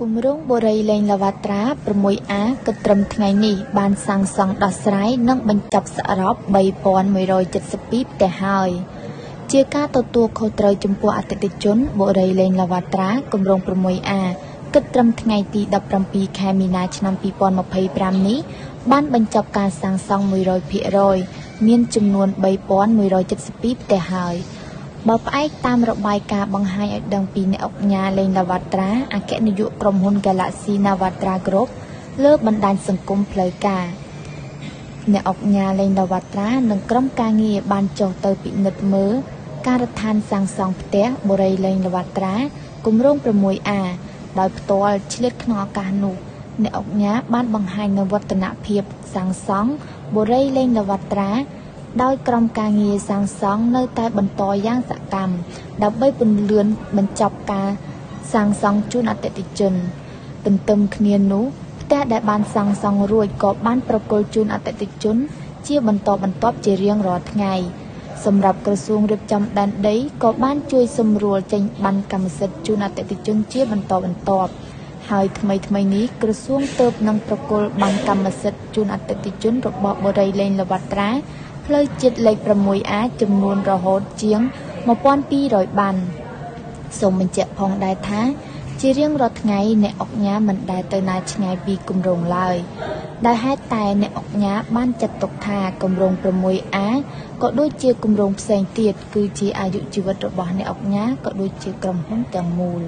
គម្រោងបុរីលេងលវត្រា 6A គិតត្រឹមថ្ងៃនេះបានសាងសង់ដោះស្រាយនិងបញ្ចប់សរុប 3172 ផ្ទះហើយជាការទទួលខុសត្រូវចំពោះអតិថិជនបុរីលេងលវត្រាគម្រោង 6A គិតត្រឹមថ្ងៃទី 17 ខែមីនាឆ្នាំ 2025 នេះបានបញ្ចប់ការសាងសង់ 100% មានចំនួន 3172 ផ្ទះហើយបើផ្អែកតាមរបាយការណ៍បង្ហាញឲ្យដឹងពីអ្នកអង្គការលេងលវត្រាអគ្គនាយកក្រុមហ៊ុន Galaxy Navatra Group លើបណ្ដាញសង្គមផ្លូវការអ្នកអង្គការលេងលវត្រានិងក្រុមការងារបានចុះទៅពិនិត្យមើលការដ្ឋានសាងសង់ផ្ទះបុរីលេងលវត្រាគម្រោង 6A ដោយផ្ទាល់ឆ្លៀតក្នុងឱកាសនោះអ្នកអង្គការបានបង្ហាញនូវវឌ្ឍនភាពសាងសង់បុរីលេងលវត្រាដោយក្រុមការងារសាងសង់នៅតែបន្តយ៉ាងសកម្មដើម្បីពន្លឿនបញ្ចប់ការសាងសង់ជូនអតិថិជនទន្ទឹមគ្នានោះផ្ទះដែលបានសាងសង់រួចក៏បានប្រគល់ជូនអតិថិជនជាបន្តបន្ទាប់ជារៀងរាល់ថ្ងៃសម្រាប់ក្រសួងរៀបចំដែនដីក៏បានជួយសម្រួលចេញប័ណ្ណកម្មសិទ្ធិជូនអតិថិជនជាបន្តបន្ទាប់ហើយថ្មីនេះក្រសួងទើបនឹងប្រគល់ប័ណ្ណកម្មសិទ្ធិជូនអតិថិជនរបស់បុរីលេងលវត្រាផ្លូវជាតិលេខ 6A ចំនួនរហូតជាង 1200 ប័ណ្ណសូមបញ្ជាក់ផងដែរថាជារៀងរាល់ថ្ងៃអ្នកអង្គការមិនដែលទៅណាឆ្ងាយពីគម្រោងឡើយដែលហេតុតែអ្នកអង្គការបានចាត់ទុកថាគម្រោង 6A ក៏ដូចជាគម្រោងផ្សេងទៀតគឺជាអាយុជីវិតរបស់អ្នកអង្គការក៏ដូចជាក្រុមហ៊ុនទាំងមូល